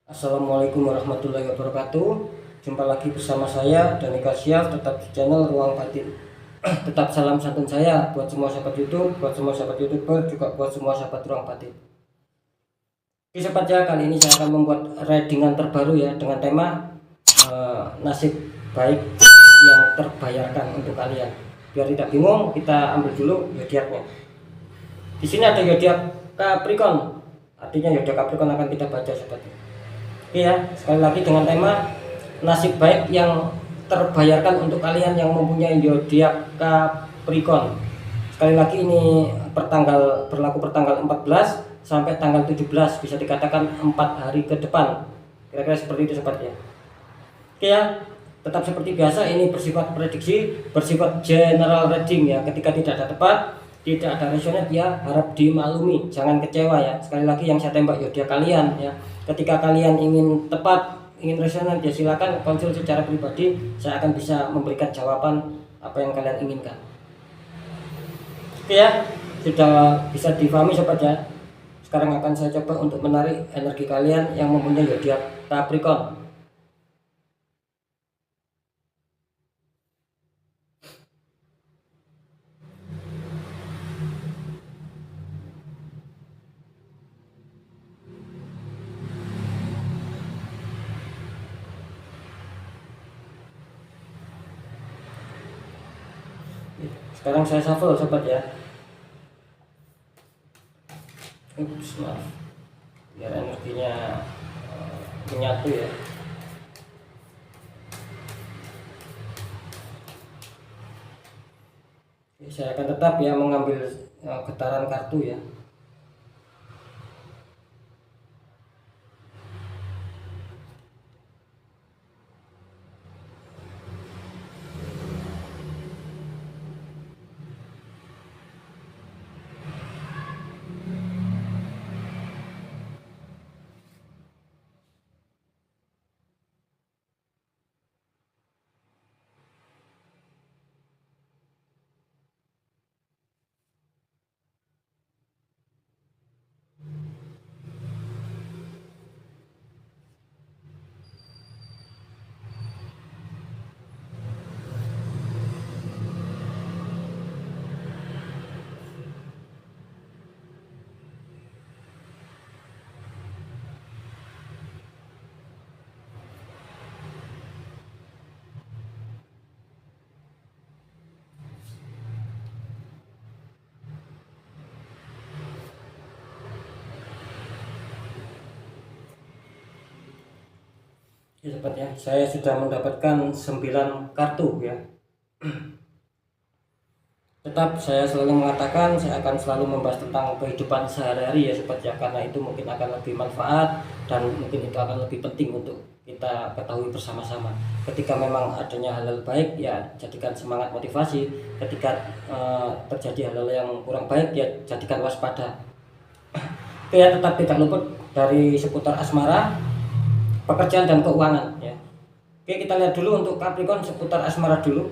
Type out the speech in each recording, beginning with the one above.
Assalamualaikum warahmatullahi wabarakatuh. Jumpa lagi bersama saya Dani Kasyaf, tetap di channel Ruang Batin. Tetap salam santun saya buat semua sahabat YouTube, buat semua sahabat YouTuber, juga buat semua sahabat Ruang Batin. Oke sobat ya, kali ini saya akan membuat readingan terbaru ya dengan tema nasib baik yang terbayarkan untuk kalian. Biar tidak bingung, kita ambil dulu zodiaknya. Di sini ada zodiak Capricorn. Artinya zodiak Capricorn akan kita baca sobat. Oke ya, sekali lagi dengan tema nasib baik yang terbayarkan untuk kalian yang mempunyai zodiak Capricorn. Sekali lagi ini berlaku pertanggal 14 sampai tanggal 17, bisa dikatakan 4 hari ke depan. Kira-kira seperti itu sobat ya. Oke ya, tetap seperti biasa ini bersifat prediksi, bersifat general reading ya. Ketika tidak ada tepat, tidak ada resonate ya, harap dimaklumi, jangan kecewa ya. Sekali lagi yang saya tembak zodiak kalian ya. Ketika kalian ingin tepat, ingin resonate ya silakan konsul secara pribadi, saya akan bisa memberikan jawaban apa yang kalian inginkan. Oke ya, sudah bisa difahami sobat ya. Sekarang akan saya coba untuk menarik energi kalian yang mempunyai zodiak Capricorn. Sekarang saya shuffle sobat ya. Ups, maaf. Biar energinya menyatu ya. Saya akan tetap ya mengambil getaran kartu ya. Ya sobat ya, saya sudah mendapatkan 9 kartu ya. Tetap saya selalu mengatakan saya akan selalu membahas tentang kehidupan sehari-hari ya sobat ya, karena itu mungkin akan lebih manfaat dan mungkin itu akan lebih penting untuk kita ketahui bersama-sama. Ketika memang adanya hal-hal baik ya jadikan semangat motivasi, ketika terjadi hal-hal yang kurang baik ya jadikan waspada. Oke ya, tetap tidak luput dari seputar asmara, pekerjaan dan keuangan ya. Oke, kita lihat dulu untuk Capricorn seputar asmara dulu.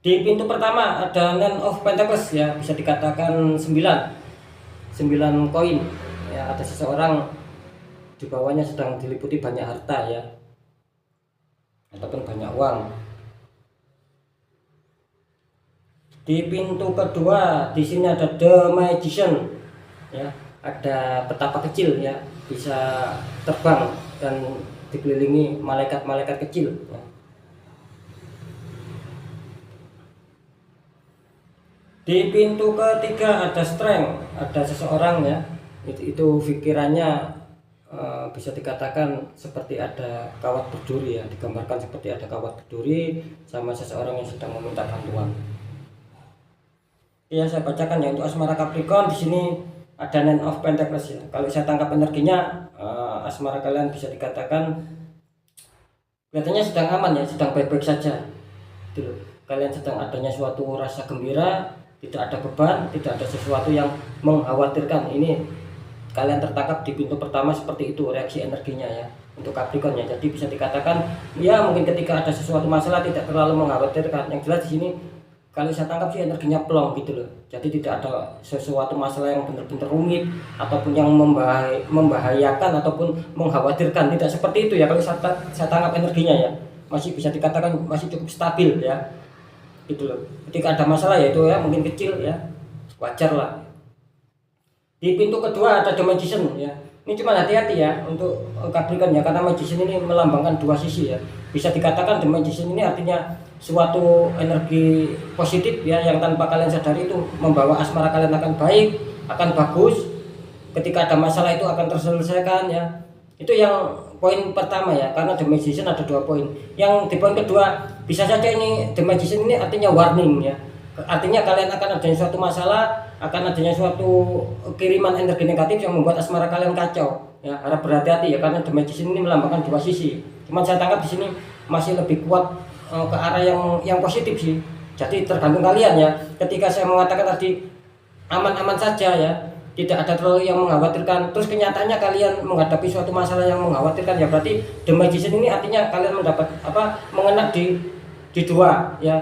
Di pintu pertama ada Nine of Pentacles ya, bisa dikatakan 9 koin ya. Ada seseorang di bawahnya sedang diliputi banyak harta ya, ataupun banyak uang. Di pintu kedua di sini ada The Magician ya, ada petapa kecil ya, bisa terbang dan dikelilingi malaikat-malaikat kecil ya. Di pintu ketiga ada Strength, ada seseorang ya, itu pikirannya bisa dikatakan seperti ada kawat berduri ya, digambarkan seperti ada kawat berduri sama seseorang yang sedang meminta bantuan. Ya saya bacakan ya untuk asmara Capricorn. Di sini ada Nine of Pentacles ya. Kalau saya tangkap energinya, asmara kalian bisa dikatakan kelihatannya sedang aman ya, sedang baik-baik saja. Gitu. Kalian sedang adanya suatu rasa gembira, tidak ada beban, tidak ada sesuatu yang mengkhawatirkan. Ini kalian tertangkap di pintu pertama seperti itu reaksi energinya ya untuk Capricorn ya. Jadi bisa dikatakan ya mungkin ketika ada sesuatu masalah tidak terlalu mengkhawatirkan. Yang jelas di sini kalau saya tangkap sih energinya plong gitu loh. Jadi tidak ada sesuatu masalah yang benar-benar rumit ataupun yang membahayakan ataupun mengkhawatirkan, tidak seperti itu ya. Kalau saya tangkap energinya ya, masih bisa dikatakan masih cukup stabil ya, gitu loh. Ketika ada masalah ya itu ya mungkin kecil ya, wajar lah. Di pintu kedua ada The Magician ya. Ini cuma hati-hati ya untuk Capricorn ya, karena Magician ini melambangkan dua sisi ya. Bisa dikatakan The Magician ini artinya suatu energi positif ya, yang tanpa kalian sadari itu membawa asmara kalian akan baik, akan bagus. Ketika ada masalah itu akan terselesaikan ya. Itu yang poin pertama ya, karena The Magician ada 2 poin. Yang di poin kedua, bisa saja ini The Magician ini artinya warning ya. Artinya kalian akan adanya suatu masalah, akan adanya suatu kiriman energi negatif yang membuat asmara kalian kacau ya. Harap berhati-hati ya, karena The Magician ini melambangkan dua sisi. Cuman saya tangkap di sini masih lebih kuat ke arah yang positif sih. Jadi tergantung kalian ya. Ketika saya mengatakan tadi aman-aman saja ya, tidak ada terlalu yang mengkhawatirkan, terus kenyataannya kalian menghadapi suatu masalah yang mengkhawatirkan ya, berarti The Magician ini artinya kalian mendapat mengena di 2 ya,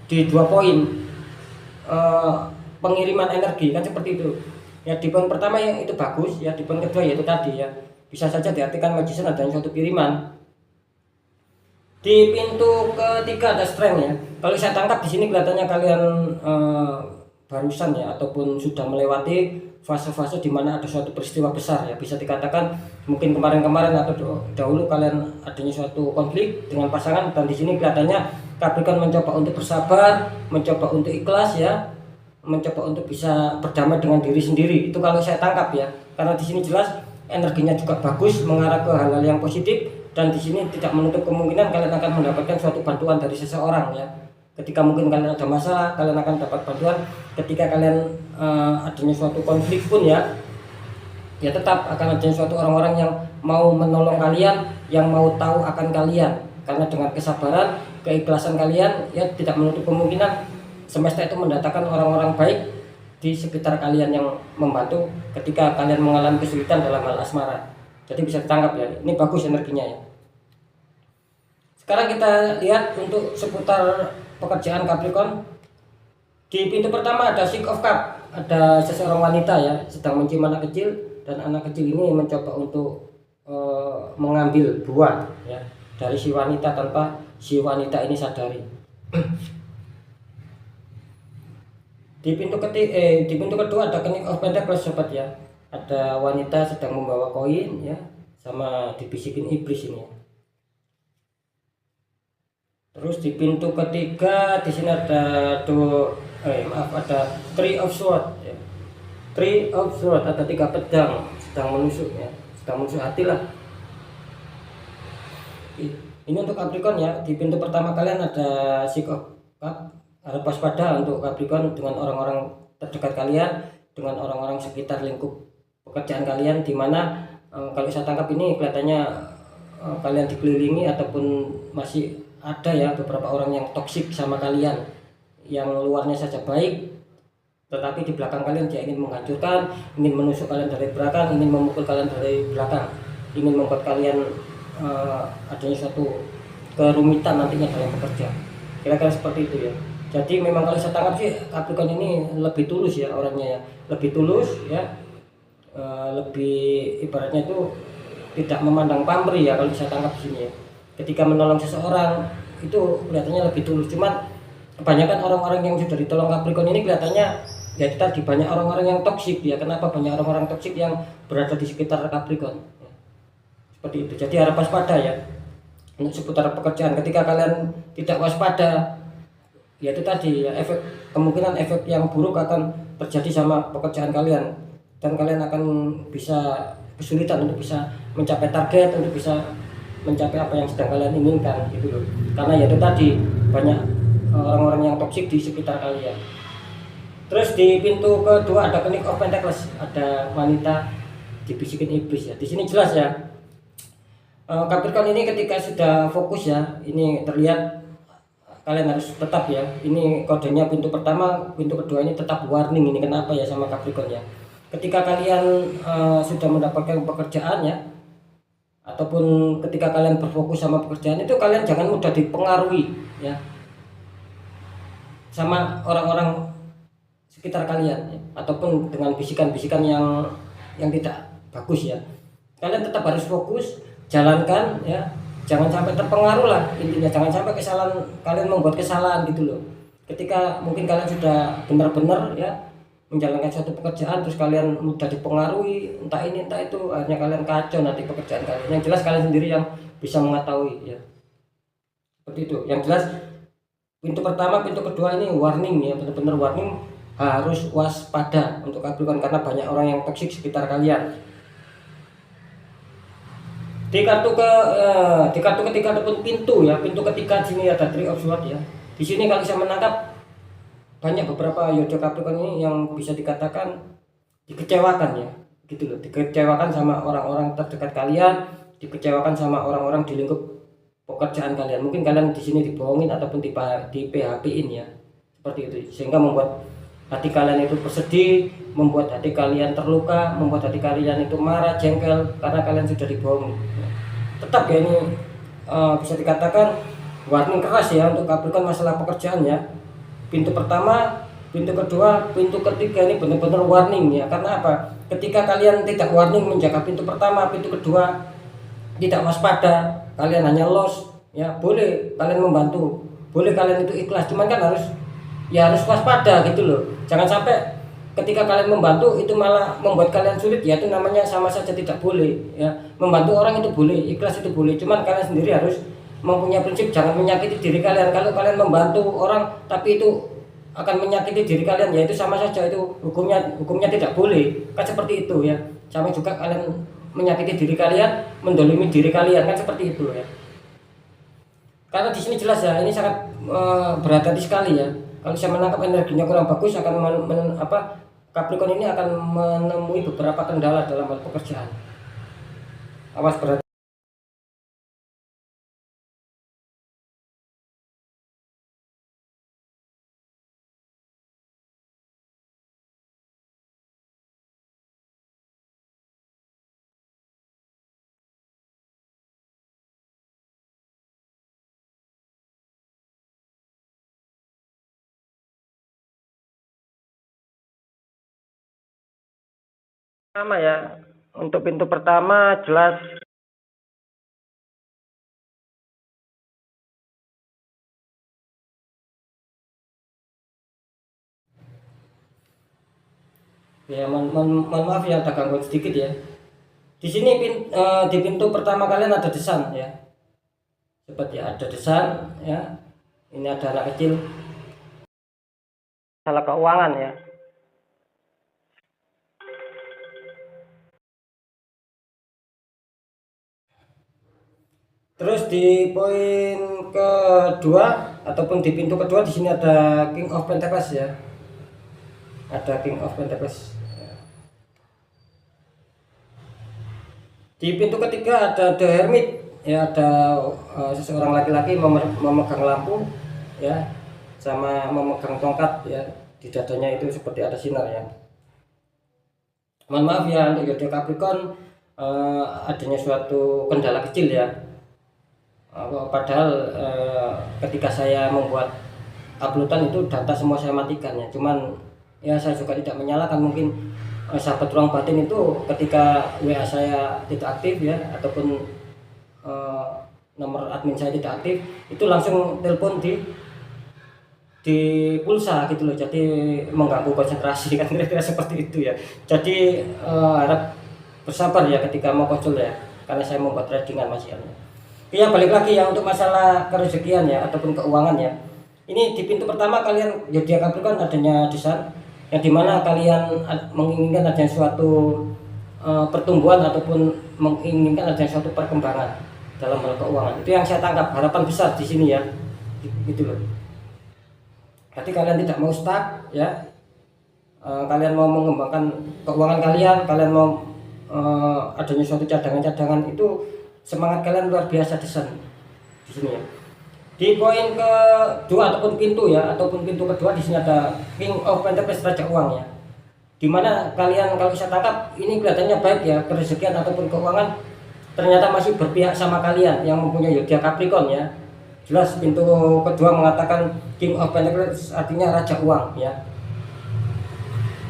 di 2 poin pengiriman energi kan seperti itu ya. Di poin pertama yang itu bagus ya, di poin kedua yaitu tadi ya, bisa saja diartikan Magician adanya suatu kiriman. Di pintu ketiga ada Strength ya. Kalau saya tangkap di sini kelihatannya kalian barusan ya, ataupun sudah melewati fase-fase di mana ada suatu peristiwa besar ya. Bisa dikatakan mungkin kemarin-kemarin atau dahulu kalian adanya suatu konflik dengan pasangan, dan di sini kelihatannya Capricorn mencoba untuk bersabar, mencoba untuk ikhlas ya, mencoba untuk bisa berdamai dengan diri sendiri. Itu kalau saya tangkap ya, karena di sini jelas energinya juga bagus, mengarah ke hal-hal yang positif, dan di sini tidak menutup kemungkinan kalian akan mendapatkan suatu bantuan dari seseorang ya. Ketika mungkin kalian ada masalah, kalian akan dapat bantuan. Ketika kalian adanya suatu konflik pun ya, ya tetap akan adanya suatu orang-orang yang mau menolong kalian, yang mau tahu akan kalian. Karena dengan kesabaran, keikhlasan kalian ya, tidak menutup kemungkinan semesta itu mendatangkan orang-orang baik di sekitar kalian yang membantu ketika kalian mengalami kesulitan dalam hal asmara. Jadi bisa ditangkap ya, ini bagus energinya ya. Sekarang kita lihat untuk seputar pekerjaan Capricorn. Di pintu pertama ada Six of Cups, ada seseorang wanita ya sedang mencium anak kecil, dan anak kecil ini mencoba untuk mengambil buah ya dari si wanita tanpa si wanita ini sadari. Di pintu kedua ada King of Pentacles sobat ya. Ada wanita sedang membawa koin ya, sama dibisikin iblis ini ya. Terus di pintu ketiga di sini ada ada Three of Swords ya. Three of Swords, ada 3 pedang sedang menusuk ya, sedang menusuk hati lah. Ini untuk Capricorn ya. Di pintu pertama kalian ada Six of Cups. Harap waspada untuk Capricorn dengan orang-orang terdekat kalian, dengan orang-orang sekitar lingkup pekerjaan kalian, dimana kalau saya tangkap ini kelihatannya kalian dikelilingi ataupun masih ada ya beberapa orang yang toksik sama kalian, yang luarnya saja baik tetapi di belakang kalian dia ingin menghancurkan, ingin menusuk kalian dari belakang, ingin memukul kalian dari belakang, ingin membuat kalian adanya suatu kerumitan nantinya dalam bekerja. Kira-kira seperti itu ya. Jadi memang kalau saya tangkap sih Capricorn ini lebih tulus ya orangnya ya, lebih tulus ya, lebih ibaratnya itu tidak memandang pamrih ya kalau saya tangkap di sini ya. Ketika menolong seseorang itu kelihatannya lebih tulus. Cuman kebanyakan orang-orang yang sudah ditolong Capricorn ini kelihatannya ya tadi banyak orang-orang yang toksik ya. Kenapa banyak orang-orang toksik yang berada di sekitar Capricorn? Seperti itu. Jadi harap waspada ya untuk seputar pekerjaan. Ketika kalian tidak waspada, ya itu tadi ya, kemungkinan efek yang buruk akan terjadi sama pekerjaan kalian, dan kalian akan bisa kesulitan untuk bisa mencapai target, untuk bisa mencapai apa yang sedang kalian inginkan gitu loh. Karena ya itu tadi banyak orang-orang yang toksik di sekitar kalian. Terus di pintu kedua ada King of Pentacles, ada wanita dibisikin iblis ya. Di sini jelas ya. Capricorn ini ketika sudah fokus ya, ini terlihat kalian harus tetap ya. Ini kodenya pintu pertama, pintu kedua ini tetap warning. Ini kenapa ya sama Capricorn ya? Ketika kalian sudah mendapatkan pekerjaan ya, ataupun ketika kalian berfokus sama pekerjaan itu, kalian jangan mudah dipengaruhi ya. sama orang-orang sekitar kalian ya, ataupun dengan bisikan-bisikan yang tidak bagus ya. Kalian tetap harus fokus, jalankan ya, jangan sampai terpengaruh lah intinya, jangan sampai kesalahan kalian membuat kesalahan gitu loh. Ketika mungkin kalian sudah benar-benar ya menjalankan suatu pekerjaan, terus kalian mudah dipengaruhi entah ini entah itu, akhirnya kalian kacau nanti pekerjaan kalian. Yang jelas kalian sendiri yang bisa mengetahui ya, seperti itu. Yang jelas pintu pertama, pintu kedua ini warning ya, benar-benar warning, harus waspada untuk Capricorn karena banyak orang yang toksik sekitar kalian. Di kartu ketiga ataupun pintu ya, pintu ketiga di sini ada Three of Swords ya. Di sini kalau saya menangkap banyak beberapa Yojo Capricorn ini yang bisa dikatakan dikecewakan ya, gitu loh, dikecewakan sama orang-orang terdekat kalian, dikecewakan sama orang-orang di lingkup pekerjaan kalian. Mungkin kalian di sini dibohongin ataupun di PHP-in ya, seperti itu, sehingga membuat hati kalian itu bersedih, membuat hati kalian terluka, membuat hati kalian itu marah, jengkel karena kalian sudah dibohongi. Tetap ya ini bisa dikatakan warning keras ya untuk Capricorn masalah pekerjaan ya. Pintu pertama, pintu kedua, pintu ketiga ini benar-benar warning ya. Karena apa? Ketika kalian tidak warning menjaga pintu pertama, pintu kedua, tidak waspada, kalian hanya loss ya. Boleh kalian membantu, boleh kalian itu ikhlas, cuman kan harus waspada gitu loh. Jangan sampai ketika kalian membantu itu malah membuat kalian sulit ya, itu namanya sama saja tidak boleh ya. Membantu orang itu boleh, ikhlas itu boleh, cuman kalian sendiri harus mempunyai prinsip jangan menyakiti diri kalian. Kalau kalian membantu orang tapi itu akan menyakiti diri kalian ya, itu sama saja, itu hukumnya tidak boleh kan, seperti itu ya. Sama juga kalian menyakiti diri kalian, mendolimi diri kalian kan, seperti itu ya. Karena di sini jelas ya, ini sangat berhati-hati sekali ya. Kalau saya menangkap energinya kurang bagus, akan Capricorn ini akan menemui beberapa kendala dalam hal pekerjaan. Awas berat. Sama ya, untuk pintu pertama jelas ya, mohon maaf ya ada gangguan sedikit ya. Di sini di pintu pertama kalian ada desan ya, seperti ada desan ya. Ini ada anak kecil, salah keuangan ya. Terus di poin kedua ataupun di pintu kedua di sini ada King of Pentacles ya, ada King of Pentacles. Di pintu ketiga ada The Hermit ya, ada seseorang laki-laki memegang lampu ya, sama memegang tongkat ya, di dadanya itu seperti ada sinar ya. Mohon maaf ya untuk Yojo Capricorn, adanya suatu kendala kecil ya. Padahal ketika saya membuat uploadan itu data semua saya matikan ya, cuman ya saya juga tidak menyalahkan. Mungkin sahabat ruang batin itu ketika WA saya tidak aktif ya, ataupun nomor admin saya tidak aktif, itu langsung telepon di pulsa gitu loh, jadi mengganggu konsentrasi kan, kira-kira seperti itu ya. Jadi harap bersabar ya ketika mau konsul ya, karena saya membuat tradingan masih ada. Ya balik lagi ya untuk masalah kerezekian ya ataupun keuangan ya. Ini di pintu pertama kalian Zodiak Capricorn adanya desan yang dimana kalian menginginkan adanya suatu pertumbuhan ataupun menginginkan adanya suatu perkembangan dalam hal keuangan. Itu yang saya tangkap, harapan besar di sini ya, gitu loh. Berarti kalian tidak mau stuck ya, kalian mau mengembangkan keuangan kalian mau adanya suatu cadangan-cadangan, itu semangat kalian luar biasa desan di sini ya. Di poin kedua ataupun pintu ya, ataupun pintu kedua di sini ada King of Pentacles, Raja Uang ya. Dimana kalian kalau bisa tangkap ini kelihatannya baik ya, kerezekian ataupun keuangan ternyata masih berpihak sama kalian yang mempunyai Zodiak Capricorn ya. Jelas pintu kedua mengatakan King of Pentacles, artinya raja uang ya.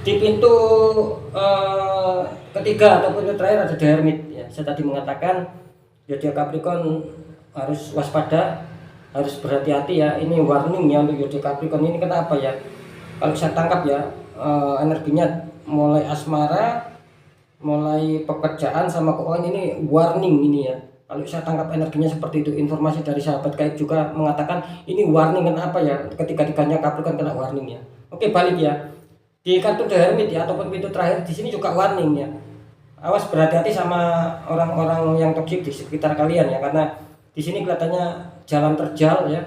Di pintu ketiga atau pintu terakhir ada The Hermit ya. Saya tadi mengatakan zodiak Capricorn harus waspada, harus berhati-hati ya. Ini warning ya untuk zodiak Capricorn ini. Kenapa ya? Kalau saya tangkap ya, energinya mulai asmara, mulai pekerjaan sama keuangan ini warning ini ya. Kalau saya tangkap energinya seperti itu, informasi dari sahabat gaib juga mengatakan ini warning. Kenapa ya? Ketiga-tiganya Capricorn kena warning ya. Oke, balik ya. Di kartu The Hermit ya, ataupun pintu terakhir di sini juga warning ya. Awas, berhati-hati sama orang-orang yang toksik di sekitar kalian ya, karena di sini kelihatannya jalan terjal ya.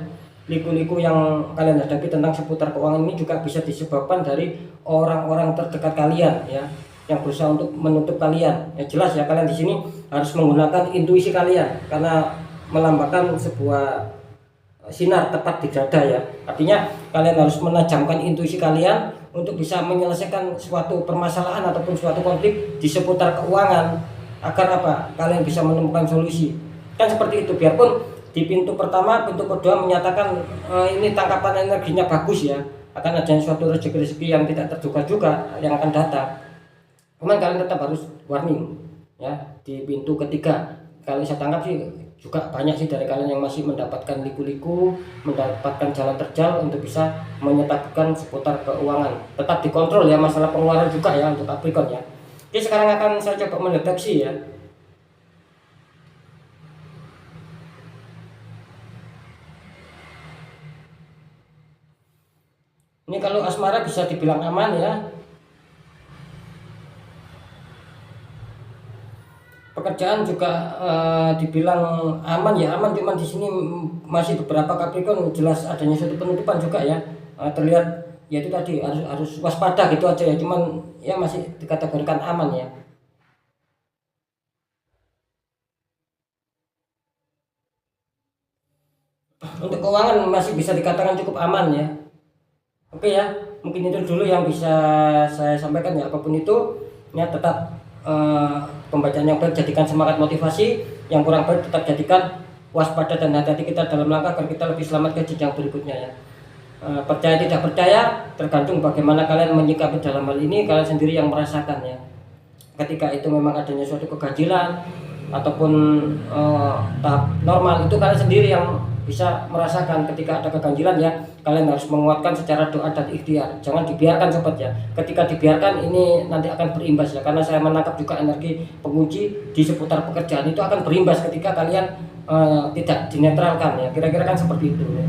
Liku-liku yang kalian hadapi tentang seputar keuangan ini juga bisa disebabkan dari orang-orang terdekat kalian ya, yang berusaha untuk menutup kalian. Ya jelas ya, kalian di sini harus menggunakan intuisi kalian karena melambangkan sebuah sinar tepat di dada ya. Artinya kalian harus menajamkan intuisi kalian untuk bisa menyelesaikan suatu permasalahan ataupun suatu konflik di seputar keuangan, agar apa? Kalian bisa menemukan solusi. Kan seperti itu. Biarpun di pintu pertama, pintu kedua menyatakan ini tangkapan energinya bagus ya, akan adanya suatu rezeki-rezeki yang tidak terduga juga yang akan datang. Cuman kalian tetap harus warning ya. Di pintu ketiga, kalau saya tangkap sih juga banyak sih dari kalian yang masih mendapatkan liku-liku, mendapatkan jalan terjal untuk bisa menyetapkan seputar keuangan. Tetap dikontrol ya, masalah pengeluaran juga ya untuk Capricorn ya. Oke, sekarang akan saya coba mendeteksi ya. Ini kalau asmara bisa dibilang aman ya. Pekerjaan juga dibilang aman ya, aman. Cuman di sini masih beberapa Capricorn jelas adanya suatu penutupan juga ya. Terlihat ya itu tadi, harus waspada gitu aja ya. Cuman ya masih dikategorikan aman ya. Untuk keuangan masih bisa dikatakan cukup aman ya. Oke ya, mungkin itu dulu yang bisa saya sampaikan ya. Apapun itu ya, tetap pembacaan yang baik jadikan semangat motivasi, yang kurang baik tetap jadikan waspada dan hati-hati kita dalam langkah agar kita lebih selamat ke jenjang berikutnya ya. Percaya tidak percaya tergantung bagaimana kalian menyikapi dalam hal ini, kalian sendiri yang merasakan ya. Ketika itu memang adanya suatu keganjilan ataupun tahap normal, itu kalian sendiri yang bisa merasakan. Ketika ada keganjilan ya, kalian harus menguatkan secara doa dan ikhtiar. Jangan dibiarkan sobat ya. Ketika dibiarkan ini nanti akan berimbas ya, karena saya menangkap juga energi pengunci di seputar pekerjaan itu akan berimbas ketika kalian tidak dinetralkan ya. Kira-kira kan seperti itu ya.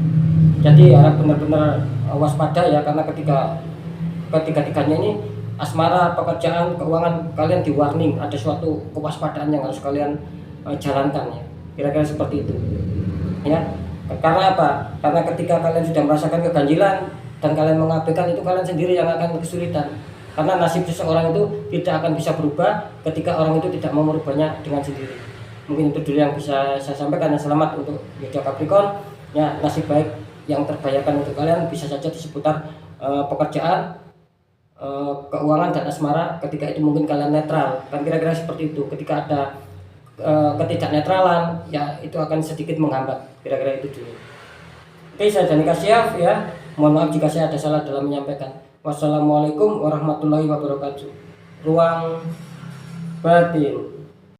Jadi harap benar-benar waspada ya, karena ketiga-tiganya ini asmara, pekerjaan, keuangan, kalian di warning, ada suatu kewaspadaan yang harus kalian jalankan ya. Kira-kira seperti itu ya. Karena apa? Karena ketika kalian sudah merasakan keganjilan dan kalian mengabaikan itu, kalian sendiri yang akan kesulitan. Karena nasib seseorang itu tidak akan bisa berubah ketika orang itu tidak mau merubahnya dengan sendiri. Mungkin itu dulu yang bisa saya sampaikan. Selamat untuk zodiak Capricorn ya. Nasib baik yang terbayarkan untuk kalian bisa saja di seputar pekerjaan, keuangan dan asmara. Ketika itu mungkin kalian netral, kan kira-kira seperti itu. Ketika ada ketidaknetralan ya, itu akan sedikit menghambat. Kira-kira itu dulu. Oke, saya Dani Kasyaf ya. Mohon maaf jika saya ada salah dalam menyampaikan. Wassalamualaikum warahmatullahi wabarakatuh. Ruang batin.